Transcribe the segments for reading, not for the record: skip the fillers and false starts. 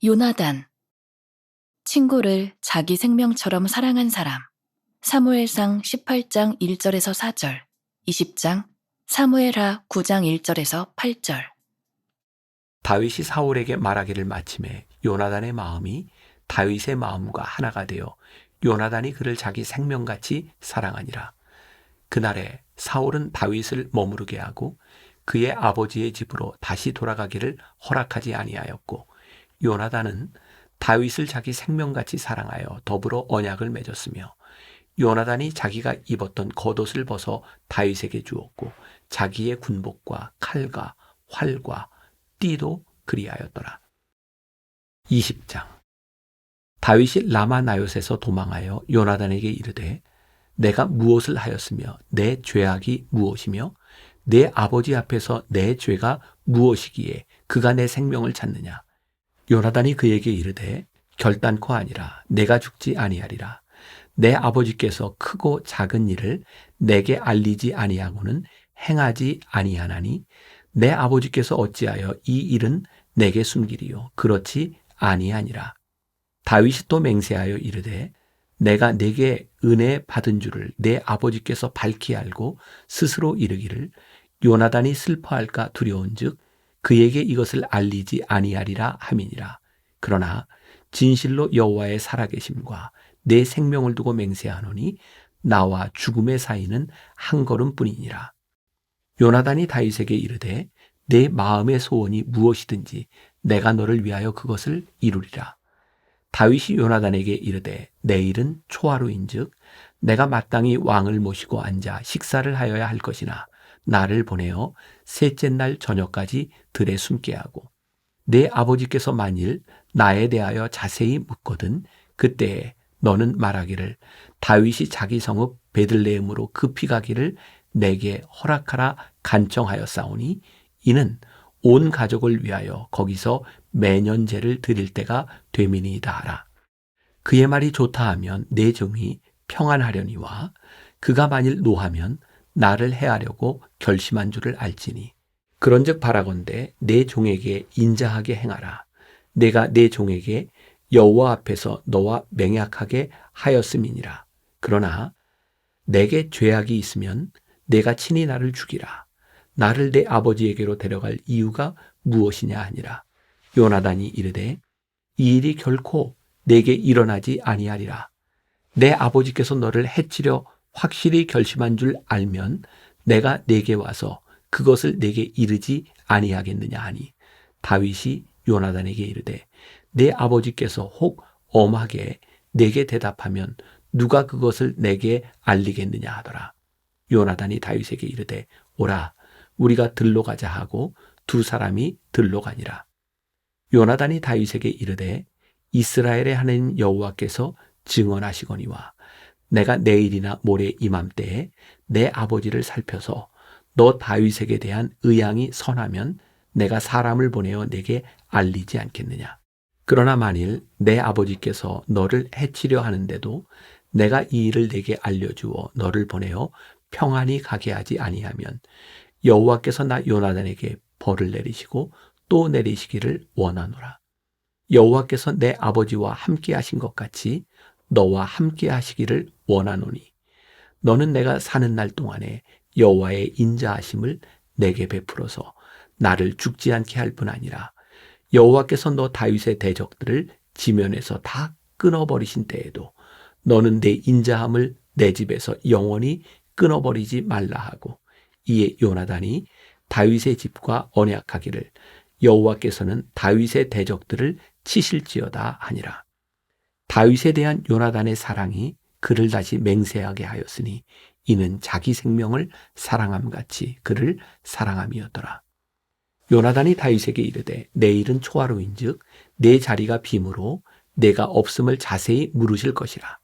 요나단, 친구를 자기 생명처럼 사랑한 사람. 사무엘상 18장 1절에서 4절, 20장, 사무엘하 9장 1절에서 8절. 다윗이 사울에게 말하기를 마침에 요나단의 마음이 다윗의 마음과 하나가 되어 요나단이 그를 자기 생명같이 사랑하니라. 그날에 사울은 다윗을 머무르게 하고 그의 아버지의 집으로 다시 돌아가기를 허락하지 아니하였고, 요나단은 다윗을 자기 생명같이 사랑하여 더불어 언약을 맺었으며, 요나단이 자기가 입었던 겉옷을 벗어 다윗에게 주었고 자기의 군복과 칼과 활과 띠도 그리하였더라. 20장. 다윗이 라마나옅에서 도망하여 요나단에게 이르되, 내가 무엇을 하였으며 내 죄악이 무엇이며 내 아버지 앞에서 내 죄가 무엇이기에 그가 내 생명을 찾느냐. 요나단이 그에게 이르되, 결단코 아니라 내가 죽지 아니하리라. 내 아버지께서 크고 작은 일을 내게 알리지 아니하고는 행하지 아니하나니 내 아버지께서 어찌하여 이 일은 내게 숨기리요. 그렇지 아니하니라. 다윗이 또 맹세하여 이르되, 내가 내게 은혜 받은 줄을 내 아버지께서 밝히 알고 스스로 이르기를 요나단이 슬퍼할까 두려운즉 그에게 이것을 알리지 아니하리라 함이니라. 그러나 진실로 여호와의 살아계심과 내 생명을 두고 맹세하노니 나와 죽음의 사이는 한 걸음뿐이니라. 요나단이 다윗에게 이르되, 내 마음의 소원이 무엇이든지 내가 너를 위하여 그것을 이루리라. 다윗이 요나단에게 이르되, 내일은 초하루인즉 내가 마땅히 왕을 모시고 앉아 식사를 하여야 할 것이나 나를 보내어 셋째 날 저녁까지 들에 숨게 하고, 내 아버지께서 만일 나에 대하여 자세히 묻거든 그때에 너는 말하기를 다윗이 자기 성읍 베들레헴으로 급히 가기를 내게 허락하라 간청하였사오니 이는 온 가족을 위하여 거기서 매년 제를 드릴 때가 되미니이다 하라. 그의 말이 좋다 하면 내 종이 평안하려니와 그가 만일 노하면 나를 해하려고 결심한 줄을 알지니, 그런즉 바라건대 내 종에게 인자하게 행하라. 내가 내 종에게 여호와 앞에서 너와 맹약하게 하였음이니라. 그러나 내게 죄악이 있으면 내가 친히 나를 죽이라. 나를 내 아버지에게로 데려갈 이유가 무엇이냐 하니라. 요나단이 이르되, 이 일이 결코 내게 일어나지 아니하리라. 내 아버지께서 너를 해치려 확실히 결심한 줄 알면 내가 내게 와서 그것을 내게 이르지 아니하겠느냐 하니, 다윗이 요나단에게 이르되, 내 아버지께서 혹 엄하게 내게 대답하면 누가 그것을 내게 알리겠느냐 하더라. 요나단이 다윗에게 이르되, 오라, 우리가 들로 가자 하고 두 사람이 들로 가니라. 요나단이 다윗에게 이르되, 이스라엘의 하나님 여호와께서 증언하시거니와 내가 내일이나 모레 이맘때에 내 아버지를 살펴서 너 다윗에게 대한 의향이 선하면 내가 사람을 보내어 내게 알리지 않겠느냐. 그러나 만일 내 아버지께서 너를 해치려 하는데도 내가 이 일을 내게 알려주어 너를 보내어 평안히 가게 하지 아니하면 여호와께서 나 요나단에게 벌을 내리시고 또 내리시기를 원하노라. 여호와께서 내 아버지와 함께 하신 것 같이 너와 함께 하시기를 원하노니 너는 내가 사는 날 동안에 여호와의 인자하심을 내게 베풀어서 나를 죽지 않게 할 뿐 아니라 여호와께서 너 다윗의 대적들을 지면에서 다 끊어버리신 때에도 너는 내 인자함을 내 집에서 영원히 끊어버리지 말라 하고, 이에 요나단이 다윗의 집과 언약하기를 여호와께서는 다윗의 대적들을 치실지어다 하니라. 다윗에 대한 요나단의 사랑이 그를 다시 맹세하게 하였으니 이는 자기 생명을 사랑함같이 그를 사랑함이었더라. 요나단이 다윗에게 이르되, 내일은 초하루인즉 내 자리가 빔으로 내가 없음을 자세히 물으실 것이라.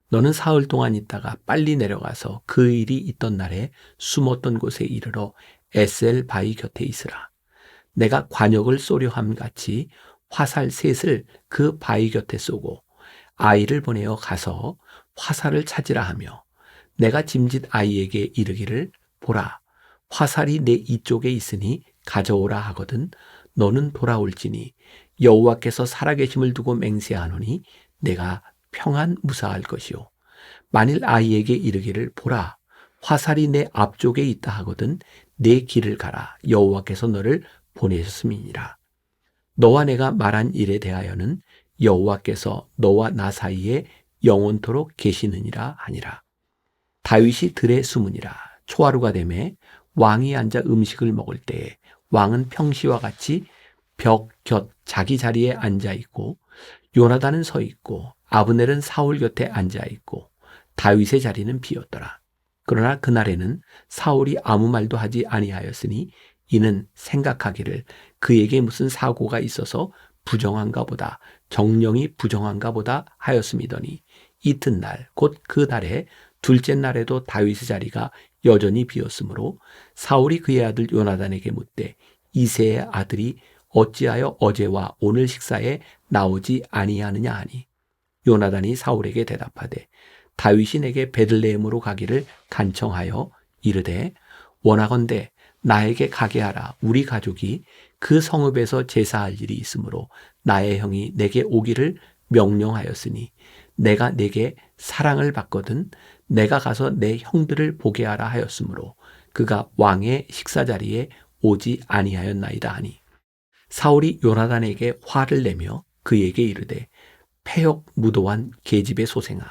너는 사흘 동안 있다가 빨리 내려가서 그 일이 있던 날에 숨었던 곳에 이르러 에셀 바위 곁에 있으라. 내가 관역을 쏘려 함같이 화살 셋을 그 바위 곁에 쏘고 아이를 보내어 가서 화살을 찾으라 하며, 내가 짐짓 아이에게 이르기를 보라, 화살이 내 이쪽에 있으니 가져오라 하거든 너는 돌아올지니 여호와께서 살아계심을 두고 맹세하노니 내가 평안 무사할 것이요 만일 아이에게 이르기를 보라 화살이 내 앞쪽에 있다 하거든 내 길을 가라 여호와께서 너를 보내셨음이니라. 너와 내가 말한 일에 대하여는 여호와께서 너와 나 사이에 영원토록 계시느니라 하니라. 다윗이 들에 숨으니라. 초하루가 되매 왕이 앉아 음식을 먹을 때에 왕은 평시와 같이 벽 곁 자기 자리에 앉아 있고 요나단은 서 있고 아브넬은 사울 곁에 앉아 있고 다윗의 자리는 비었더라. 그러나 그날에는 사울이 아무 말도 하지 아니하였으니 이는 생각하기를 그에게 무슨 사고가 있어서 부정한가 보다 정령이 부정한가 보다 하였음이더니 이튿날 곧 그 달에 둘째 날에도 다윗의 자리가 여전히 비었으므로 사울이 그의 아들 요나단에게 묻되 이새의 아들이 어찌하여 어제와 오늘 식사에 나오지 아니하느냐 하니 요나단이 사울에게 대답하되 다윗이 내게 베들레헴으로 가기를 간청하여 이르되 원하건대 나에게 가게 하라. 우리 가족이 그 성읍에서 제사할 일이 있으므로 나의 형이 내게 오기를 명령하였으니 내가 내게 사랑을 받거든 내가 가서 내 형들을 보게 하라 하였으므로 그가 왕의 식사 자리에 오지 아니하였나이다 하니 사울이 요나단에게 화를 내며 그에게 이르되 패역 무도한 계집의 소생아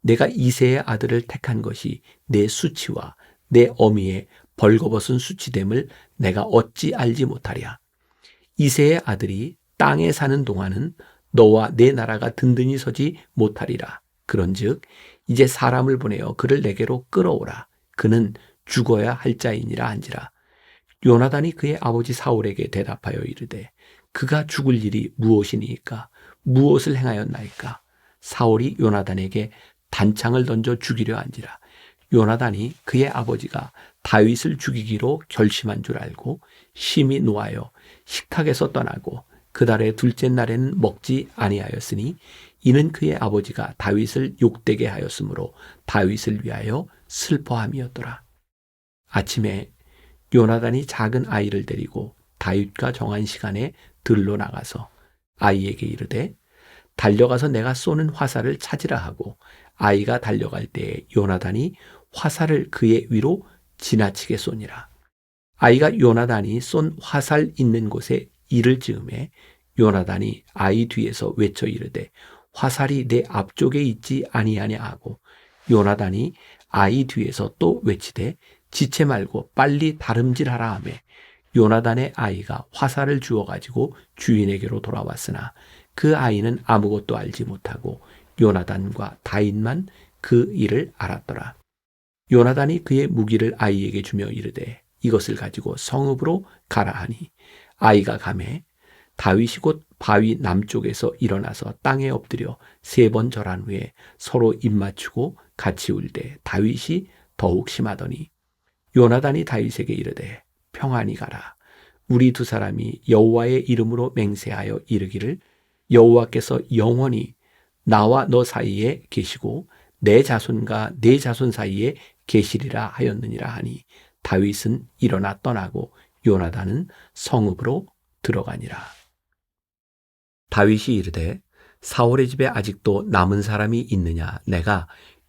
내가 이새의 아들을 택한 것이 내 수치와 내 어미의 벌거벗은 수치됨을 내가 어찌 알지 못하랴. 이새의 아들이 땅에 사는 동안은 너와 내 나라가 든든히 서지 못하리라. 그런즉 이제 사람을 보내어 그를 내게로 끌어오라. 그는 죽어야 할 자이니라 한지라. 요나단이 그의 아버지 사울에게 대답하여 이르되 그가 죽을 일이 무엇이니까 무엇을 행하였나이까. 사울이 요나단에게 단창을 던져 죽이려 한지라. 요나단이 그의 아버지가 다윗을 죽이기로 결심한 줄 알고 심히 노하여 식탁에서 떠나고 그 달의 둘째 날에는 먹지 아니하였으니 이는 그의 아버지가 다윗을 욕되게 하였으므로 다윗을 위하여 슬퍼함이었더라. 아침에 요나단이 작은 아이를 데리고 다윗과 정한 시간에 들로 나가서 아이에게 이르되 달려가서 내가 쏘는 화살을 찾으라 하고 아이가 달려갈 때에 요나단이 화살을 그의 위로 지나치게 쏘니라. 아이가 요나단이 쏜 화살 있는 곳에 이를 찌음에 요나단이 아이 뒤에서 외쳐 이르되 화살이 내 앞쪽에 있지 아니하냐 하고 요나단이 아이 뒤에서 또 외치되 지체 말고 빨리 다름질하라 하매 요나단의 아이가 화살을 주워 가지고 주인에게로 돌아왔으나 그 아이는 아무것도 알지 못하고 요나단과 다윗만 그 일을 알았더라. 요나단이 그의 무기를 아이에게 주며 이르되 이것을 가지고 성읍으로 가라 하니 아이가 가매 다윗이 곧 바위 남쪽에서 일어나서 땅에 엎드려 3번 절한 후에 서로 입맞추고 같이 울되 다윗이 더욱 심하더니 요나단이 다윗에게 이르되 평안히 가라. 우리 두 사람이 여호와의 이름으로 맹세하여 이르기를 여호와께서 영원히 나와 너 사이에 계시고 내 자손과 내 자손 사이에 계시리라 하였느니라 하니 다윗은 일어나 떠나고 요나단은 성읍으로 들어가니라. 다윗이 이르되 사울의 집에 아직도 남은 사람이 있느냐 내가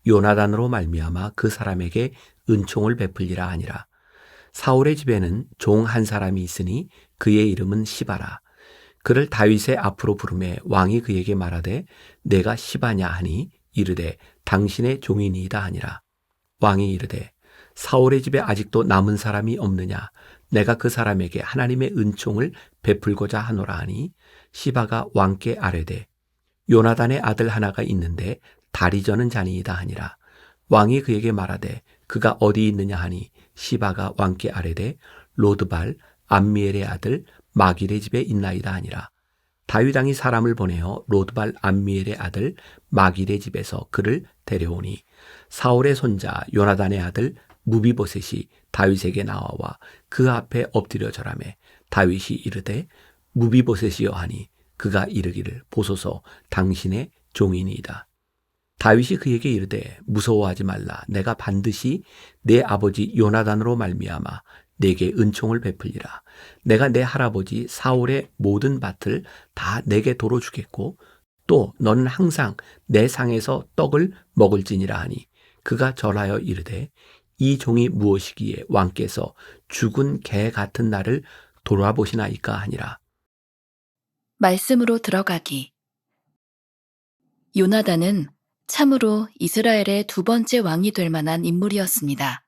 요나단으로 말미암아 그 사람에게 은총을 베풀리라 하니라. 사울의 집에는 종 한 사람이 있으니 그의 이름은 시바라. 그를 다윗의 앞으로 부르매 왕이 그에게 말하되 내가 시바냐 하니 이르되 당신의 종이니이다 하니라. 왕이 이르되 사울의 집에 아직도 남은 사람이 없느냐 내가 그 사람에게 하나님의 은총을 베풀고자 하노라 하니 시바가 왕께 아뢰되 요나단의 아들 하나가 있는데 다리 저는 자니이다 하니라. 왕이 그에게 말하되 그가 어디 있느냐 하니 시바가 왕께 아뢰되 로드발 암미엘의 아들 마길의 집에 있나이다 하니라. 다윗 왕이 사람을 보내어 로드발 암미엘의 아들 마길의 집에서 그를 데려오니 사울의 손자 요나단의 아들 무비보셋이 다윗에게 나와와 그 앞에 엎드려 절하매 다윗이 이르되 무비보셋이여 하니 그가 이르기를 보소서 당신의 종이니이다. 다윗이 그에게 이르되 무서워하지 말라. 내가 반드시 내 아버지 요나단으로 말미암아 내게 은총을 베풀리라. 내가 내 할아버지 사울의 모든 밭을 다 내게 도로 주겠고 또 너는 항상 내 상에서 떡을 먹을지니라 하니 그가 절하여 이르되 이 종이 무엇이기에 왕께서 죽은 개 같은 나를 돌아보시나이까 하니라. 말씀으로 들어가기. 요나단은 참으로 이스라엘의 두 번째 왕이 될 만한 인물이었습니다.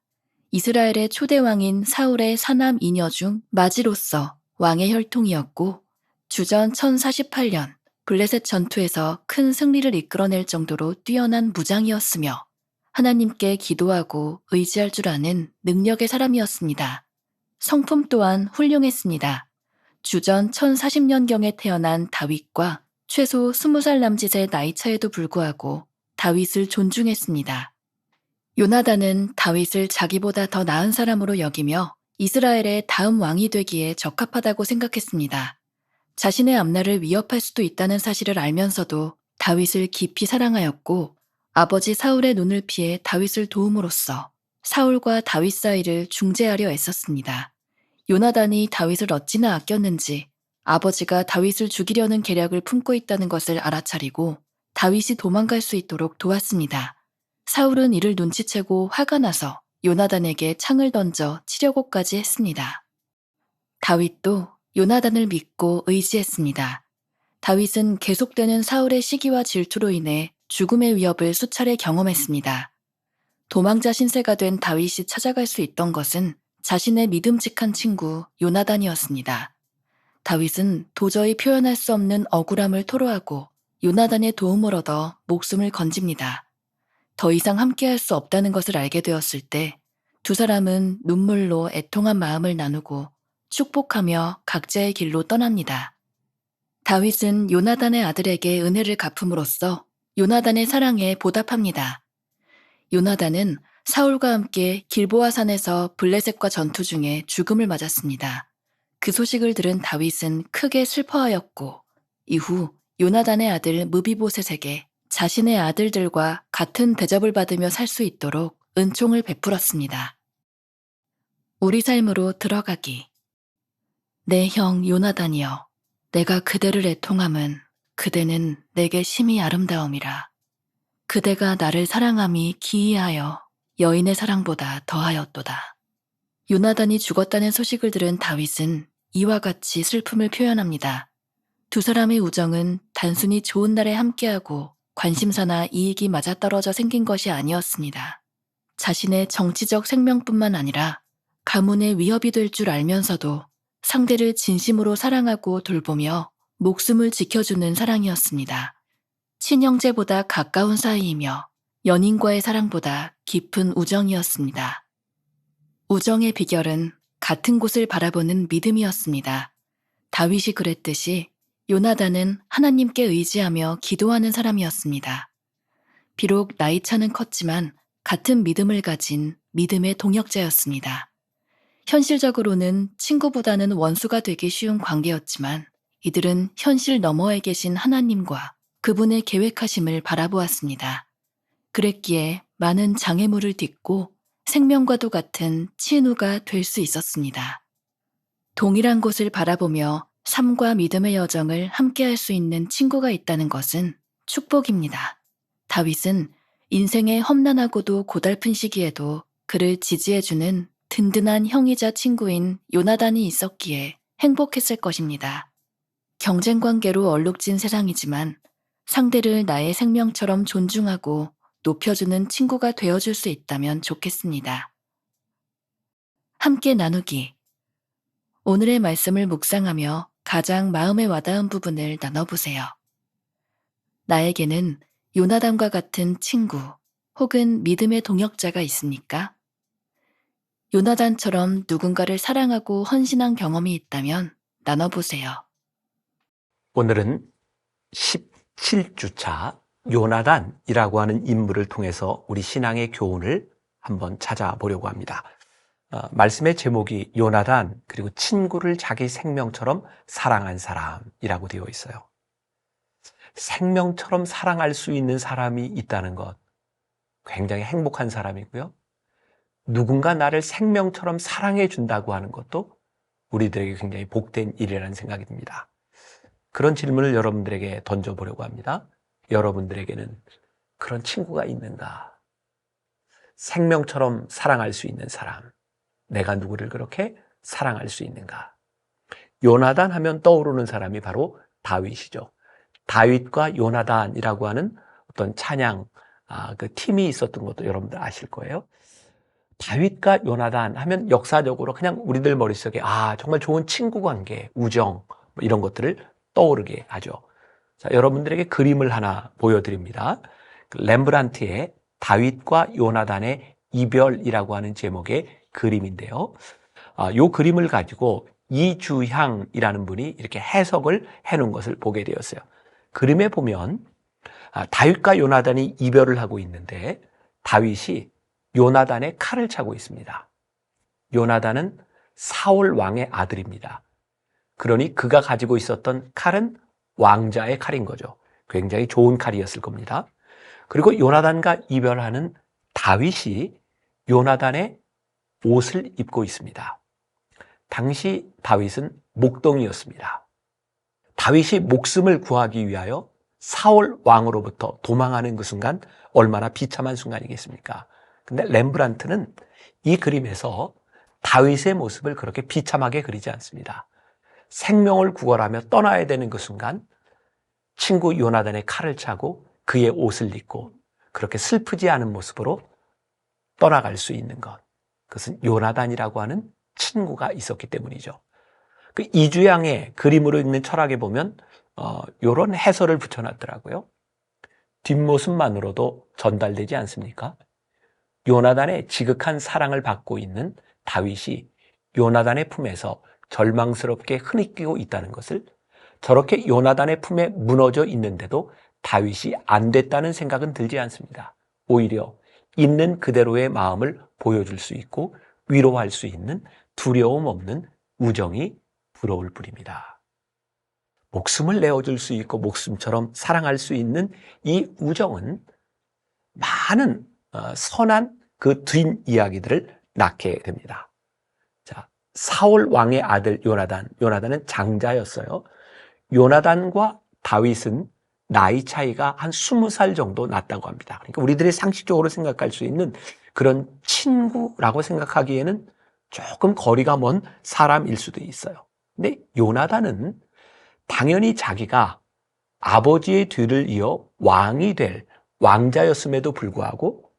이스라엘의 초대 왕인 사울의 사남 이녀 중 마지로서 왕의 혈통이었고 주전 1048년 블레셋 전투에서 큰 승리를 이끌어낼 정도로 뛰어난 무장이었으며 하나님께 기도하고 의지할 줄 아는 능력의 사람이었습니다. 성품 또한 훌륭했습니다. 주전 1040년경에 태어난 다윗과 최소 20살 남짓의 나이 차에도 불구하고 다윗을 존중했습니다. 요나단은 다윗을 자기보다 더 나은 사람으로 여기며 이스라엘의 다음 왕이 되기에 적합하다고 생각했습니다. 자신의 앞날을 위협할 수도 있다는 사실을 알면서도 다윗을 깊이 사랑하였고 아버지 사울의 눈을 피해 다윗을 도움으로써 사울과 다윗 사이를 중재하려 애썼습니다. 요나단이 다윗을 어찌나 아꼈는지 아버지가 다윗을 죽이려는 계략을 품고 있다는 것을 알아차리고 다윗이 도망갈 수 있도록 도왔습니다. 사울은 이를 눈치채고 화가 나서 요나단에게 창을 던져 치려고까지 했습니다. 다윗도 요나단을 믿고 의지했습니다. 다윗은 계속되는 사울의 시기와 질투로 인해 죽음의 위협을 수차례 경험했습니다. 도망자 신세가 된 다윗이 찾아갈 수 있던 것은 자신의 믿음직한 친구 요나단이었습니다. 다윗은 도저히 표현할 수 없는 억울함을 토로하고 요나단의 도움을 얻어 목숨을 건집니다. 더 이상 함께할 수 없다는 것을 알게 되었을 때 두 사람은 눈물로 애통한 마음을 나누고 축복하며 각자의 길로 떠납니다. 다윗은 요나단의 아들에게 은혜를 갚음으로써 요나단의 사랑에 보답합니다. 요나단은 사울과 함께 길보아 산에서 블레셋과 전투 중에 죽음을 맞았습니다. 그 소식을 들은 다윗은 크게 슬퍼하였고 이후 요나단의 아들 무비보셋에게 자신의 아들들과 같은 대접을 받으며 살 수 있도록 은총을 베풀었습니다. 우리 삶으로 들어가기. 내 형 요나단이여, 내가 그대를 애통함은 그대는 내게 심히 아름다움이라. 그대가 나를 사랑함이 기이하여 여인의 사랑보다 더하였도다. 요나단이 죽었다는 소식을 들은 다윗은 이와 같이 슬픔을 표현합니다. 두 사람의 우정은 단순히 좋은 날에 함께하고 관심사나 이익이 맞아떨어져 생긴 것이 아니었습니다. 자신의 정치적 생명뿐만 아니라 가문의 위협이 될 줄 알면서도 상대를 진심으로 사랑하고 돌보며 목숨을 지켜주는 사랑이었습니다. 친형제보다 가까운 사이이며 연인과의 사랑보다 깊은 우정이었습니다. 우정의 비결은 같은 곳을 바라보는 믿음이었습니다. 다윗이 그랬듯이 요나단은 하나님께 의지하며 기도하는 사람이었습니다. 비록 나이 차는 컸지만 같은 믿음을 가진 믿음의 동역자였습니다. 현실적으로는 친구보다는 원수가 되기 쉬운 관계였지만 이들은 현실 너머에 계신 하나님과 그분의 계획하심을 바라보았습니다. 그랬기에 많은 장애물을 딛고 생명과도 같은 친우가 될 수 있었습니다. 동일한 곳을 바라보며 삶과 믿음의 여정을 함께할 수 있는 친구가 있다는 것은 축복입니다. 다윗은 인생의 험난하고도 고달픈 시기에도 그를 지지해주는 든든한 형이자 친구인 요나단이 있었기에 행복했을 것입니다. 경쟁 관계로 얼룩진 세상이지만 상대를 나의 생명처럼 존중하고 높여주는 친구가 되어줄 수 있다면 좋겠습니다. 함께 나누기. 오늘의 말씀을 묵상하며 가장 마음에 와닿은 부분을 나눠보세요. 나에게는 요나단과 같은 친구 혹은 믿음의 동역자가 있습니까? 요나단처럼 누군가를 사랑하고 헌신한 경험이 있다면 나눠보세요. 오늘은 17주차 요나단이라고 하는 인물을 통해서 우리 신앙의 교훈을 한번 찾아보려고 합니다. 말씀의 제목이 요나단 그리고 친구를 자기 생명처럼 사랑한 사람이라고 되어 있어요. 생명처럼 사랑할 수 있는 사람이 있다는 것 굉장히 행복한 사람이고요. 누군가 나를 생명처럼 사랑해 준다고 하는 것도 우리들에게 굉장히 복된 일이라는 생각이 듭니다. 그런 질문을 여러분들에게 던져보려고 합니다. 여러분들에게는 그런 친구가 있는가? 생명처럼 사랑할 수 있는 사람. 내가 누구를 그렇게 사랑할 수 있는가? 요나단 하면 떠오르는 사람이 바로 다윗이죠. 다윗과 요나단이라고 하는 어떤 찬양, 그 팀이 있었던 것도 여러분들 아실 거예요. 다윗과 요나단 하면 역사적으로 그냥 우리들 머릿속에 정말 좋은 친구 관계, 우정 이런 것들을 떠오르게 하죠. 자, 여러분들에게 그림을 하나 보여드립니다. 렘브란트의 다윗과 요나단의 이별이라고 하는 제목의 그림인데요. 이 그림을 가지고 이주향이라는 분이 이렇게 해석을 해놓은 것을 보게 되었어요. 그림에 보면 다윗과 요나단이 이별을 하고 있는데 다윗이 요나단의 칼을 차고 있습니다. 요나단은 사울 왕의 아들입니다. 그러니 그가 가지고 있었던 칼은 왕자의 칼인 거죠. 굉장히 좋은 칼이었을 겁니다. 그리고 요나단과 이별하는 다윗이 요나단의 옷을 입고 있습니다. 당시 다윗은 목동이었습니다. 다윗이 목숨을 구하기 위하여 사울 왕으로부터 도망하는 그 순간 얼마나 비참한 순간이겠습니까? 근데 렘브란트는 이 그림에서 다윗의 모습을 그렇게 비참하게 그리지 않습니다. 생명을 구걸하며 떠나야 되는 그 순간 친구 요나단의 칼을 차고 그의 옷을 입고 그렇게 슬프지 않은 모습으로 떠나갈 수 있는 것. 그것은 요나단이라고 하는 친구가 있었기 때문이죠. 그 이주양의 그림으로 있는 철학에 보면 이런 해설을 붙여놨더라고요. 뒷모습만으로도 전달되지 않습니까? 요나단의 지극한 사랑을 받고 있는 다윗이 요나단의 품에서 절망스럽게 흐느끼고 있다는 것을, 저렇게 요나단의 품에 무너져 있는데도 다윗이 안 됐다는 생각은 들지 않습니다. 오히려 있는 그대로의 마음을 보여줄 수 있고 위로할 수 있는 두려움 없는 우정이 부러울 뿐입니다. 목숨을 내어줄 수 있고 목숨처럼 사랑할 수 있는 이 우정은 많은 선한 그 뒷이야기들을 낳게 됩니다. 자, 사울 왕의 아들 요나단은 장자였어요. 요나단과 다윗은 나이 차이가 한 20살 정도 났다고 합니다. 그러니까 우리들이 상식적으로 생각할 수 있는 그런 친구라고 생각하기에는 조금 거리가 먼 사람일 수도 있어요. 근데 요나단은 당연히 자기가 아버지의 뒤를 이어 왕이 될 왕자였음에도 불구하고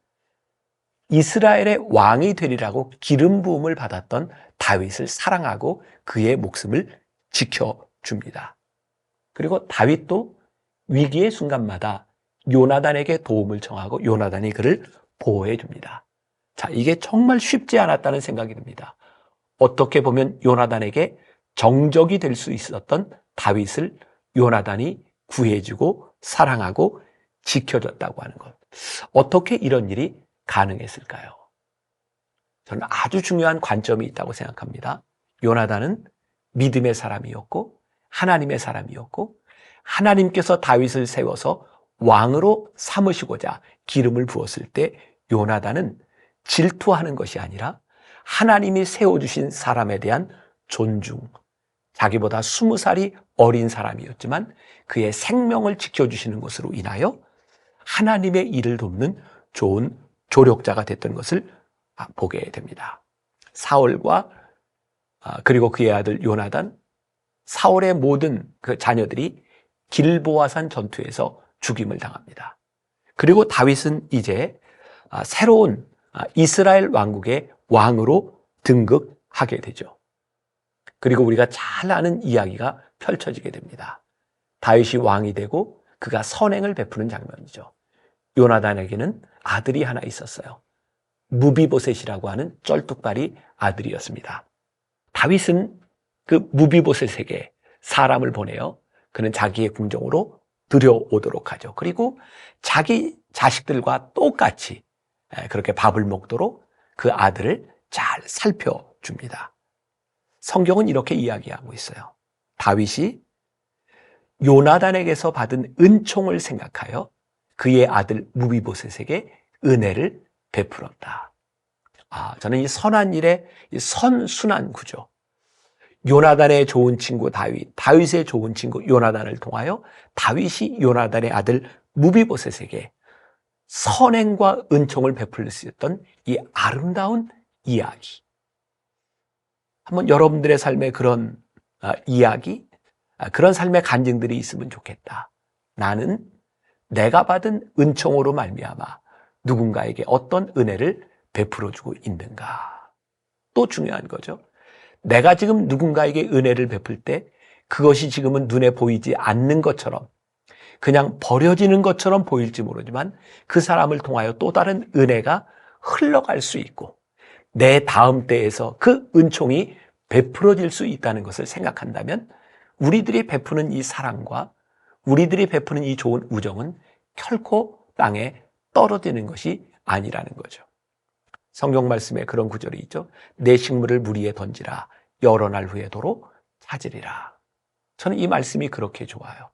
이스라엘의 왕이 되리라고 기름 부음을 받았던 다윗을 사랑하고 그의 목숨을 지켜줍니다. 그리고 다윗도 위기의 순간마다 요나단에게 도움을 청하고 요나단이 그를 보호해 줍니다. 자, 이게 정말 쉽지 않았다는 생각이 듭니다. 어떻게 보면 요나단에게 정적이 될 수 있었던 다윗을 요나단이 구해주고 사랑하고 지켜줬다고 하는 것. 어떻게 이런 일이 가능했을까요? 저는 아주 중요한 관점이 있다고 생각합니다. 요나단은 믿음의 사람이었고 하나님의 사람이었고 하나님께서 다윗을 세워서 왕으로 삼으시고자 기름을 부었을 때 요나단은 질투하는 것이 아니라 하나님이 세워주신 사람에 대한 존중, 자기보다 20살이 어린 사람이었지만 그의 생명을 지켜주시는 것으로 인하여 하나님의 일을 돕는 좋은 조력자가 됐던 것을 보게 됩니다. 사울과 그리고 그의 아들 요나단, 사울의 모든 그 자녀들이 길보아산 전투에서 죽임을 당합니다. 그리고 다윗은 이제 새로운 이스라엘 왕국의 왕으로 등극하게 되죠. 그리고 우리가 잘 아는 이야기가 펼쳐지게 됩니다. 다윗이 왕이 되고 그가 선행을 베푸는 장면이죠. 요나단에게는 아들이 하나 있었어요. 무비보셋이라고 하는 쩔뚝발이 아들이었습니다. 다윗은 그 무비보셋에게 사람을 보내어 그는 자기의 궁정으로 들여오도록 하죠. 그리고 자기 자식들과 똑같이 그렇게 밥을 먹도록 그 아들을 잘 살펴줍니다. 성경은 이렇게 이야기하고 있어요. 다윗이 요나단에게서 받은 은총을 생각하여 그의 아들 무비보셋에게 은혜를 베풀었다. 저는 이 선한 일의 이 선순환 구조, 요나단의 좋은 친구 다윗의 좋은 친구 요나단을 통하여 다윗이 요나단의 아들 무비보셋에게 선행과 은총을 베풀 수 있었던 이 아름다운 이야기. 한번 여러분들의 삶에 그런 이야기, 그런 삶의 간증들이 있으면 좋겠다. 나는 내가 받은 은총으로 말미암아 누군가에게 어떤 은혜를 베풀어주고 있는가. 또 중요한 거죠. 내가 지금 누군가에게 은혜를 베풀 때 그것이 지금은 눈에 보이지 않는 것처럼, 그냥 버려지는 것처럼 보일지 모르지만 그 사람을 통하여 또 다른 은혜가 흘러갈 수 있고 내 다음 때에서 그 은총이 베풀어질 수 있다는 것을 생각한다면 우리들이 베푸는 이 사랑과 우리들이 베푸는 이 좋은 우정은 결코 땅에 떨어지는 것이 아니라는 거죠. 성경 말씀에 그런 구절이 있죠. 내 식물을 물 위에 던지라. 여러 날 후에 도로 찾으리라. 저는 이 말씀이 그렇게 좋아요.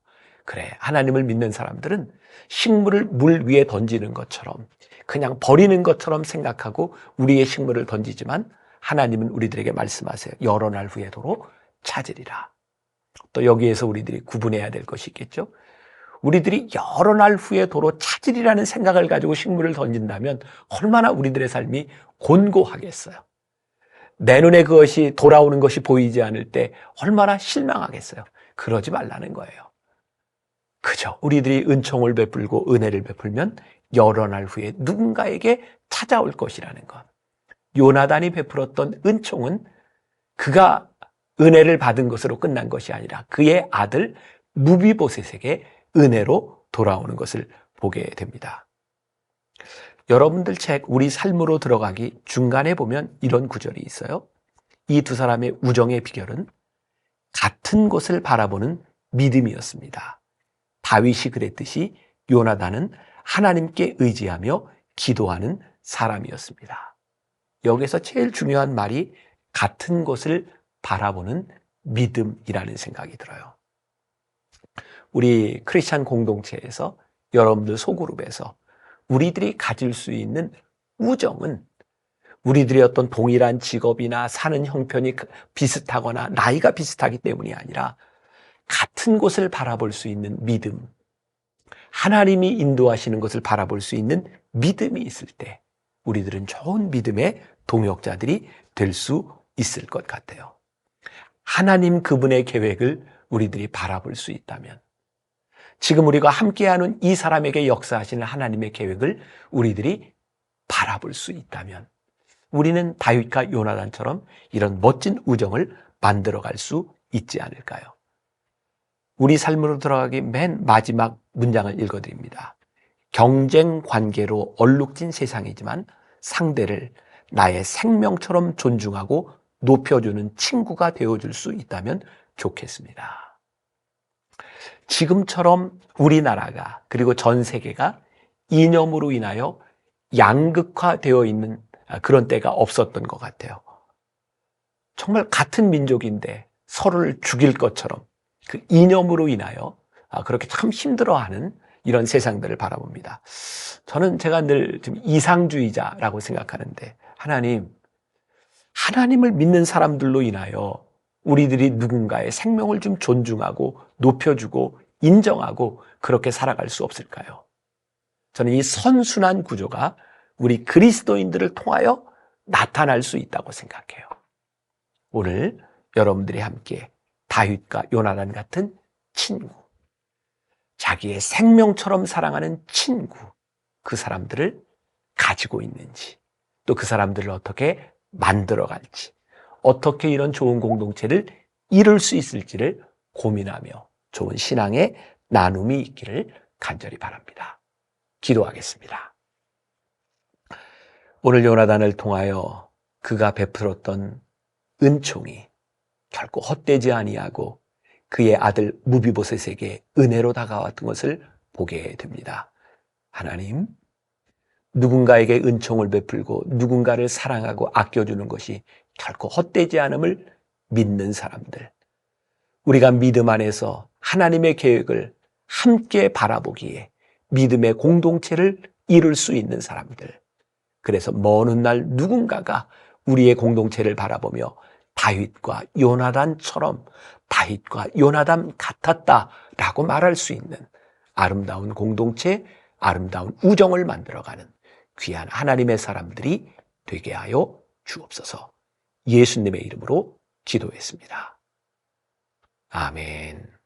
그래, 하나님을 믿는 사람들은 식물을 물 위에 던지는 것처럼 그냥 버리는 것처럼 생각하고 우리의 식물을 던지지만 하나님은 우리들에게 말씀하세요. 여러 날 후에 도로 찾으리라. 또 여기에서 우리들이 구분해야 될 것이 있겠죠. 우리들이 여러 날 후에 도로 찾으리라는 생각을 가지고 식물을 던진다면 얼마나 우리들의 삶이 곤고하겠어요. 내 눈에 그것이 돌아오는 것이 보이지 않을 때 얼마나 실망하겠어요. 그러지 말라는 거예요. 그죠? 우리들이 은총을 베풀고 은혜를 베풀면 여러 날 후에 누군가에게 찾아올 것이라는 것. 요나단이 베풀었던 은총은 그가 은혜를 받은 것으로 끝난 것이 아니라 그의 아들 무비보셋에게 은혜로 돌아오는 것을 보게 됩니다. 여러분들 책 우리 삶으로 들어가기 중간에 보면 이런 구절이 있어요. 이 두 사람의 우정의 비결은 같은 곳을 바라보는 믿음이었습니다. 다윗이 그랬듯이 요나단은 하나님께 의지하며 기도하는 사람이었습니다. 여기서 제일 중요한 말이 같은 곳을 바라보는 믿음이라는 생각이 들어요. 우리 크리스찬 공동체에서 여러분들 소그룹에서 우리들이 가질 수 있는 우정은 우리들의 어떤 동일한 직업이나 사는 형편이 비슷하거나 나이가 비슷하기 때문이 아니라 같은 곳을 바라볼 수 있는 믿음, 하나님이 인도하시는 것을 바라볼 수 있는 믿음이 있을 때 우리들은 좋은 믿음의 동역자들이 될 수 있을 것 같아요. 하나님 그분의 계획을 우리들이 바라볼 수 있다면, 지금 우리가 함께하는 이 사람에게 역사하시는 하나님의 계획을 우리들이 바라볼 수 있다면 우리는 다윗과 요나단처럼 이런 멋진 우정을 만들어갈 수 있지 않을까요? 우리 삶으로 들어가기 맨 마지막 문장을 읽어드립니다. 경쟁 관계로 얼룩진 세상이지만 상대를 나의 생명처럼 존중하고 높여주는 친구가 되어줄 수 있다면 좋겠습니다. 지금처럼 우리나라가 그리고 전 세계가 이념으로 인하여 양극화되어 있는 그런 때가 없었던 것 같아요. 정말 같은 민족인데 서로를 죽일 것처럼 그 이념으로 인하여 그렇게 참 힘들어하는 이런 세상들을 바라봅니다. 저는 제가 늘 좀 이상주의자라고 생각하는데 하나님을 믿는 사람들로 인하여 우리들이 누군가의 생명을 좀 존중하고 높여주고 인정하고 그렇게 살아갈 수 없을까요? 저는 이 선순환 구조가 우리 그리스도인들을 통하여 나타날 수 있다고 생각해요. 오늘 여러분들이 함께 다윗과 요나단 같은 친구, 자기의 생명처럼 사랑하는 친구, 그 사람들을 가지고 있는지, 또 그 사람들을 어떻게 만들어갈지, 어떻게 이런 좋은 공동체를 이룰 수 있을지를 고민하며 좋은 신앙의 나눔이 있기를 간절히 바랍니다. 기도하겠습니다. 오늘 요나단을 통하여 그가 베풀었던 은총이 결코 헛되지 아니하고 그의 아들 무비보셋에게 은혜로 다가왔던 것을 보게 됩니다. 하나님, 누군가에게 은총을 베풀고 누군가를 사랑하고 아껴주는 것이 결코 헛되지 않음을 믿는 사람들, 우리가 믿음 안에서 하나님의 계획을 함께 바라보기에 믿음의 공동체를 이룰 수 있는 사람들, 그래서 먼 훗날 누군가가 우리의 공동체를 바라보며 다윗과 요나단처럼 다윗과 요나단 같았다라고 말할 수 있는 아름다운 공동체, 아름다운 우정을 만들어가는 귀한 하나님의 사람들이 되게 하여 주옵소서. 예수님의 이름으로 기도했습니다. 아멘.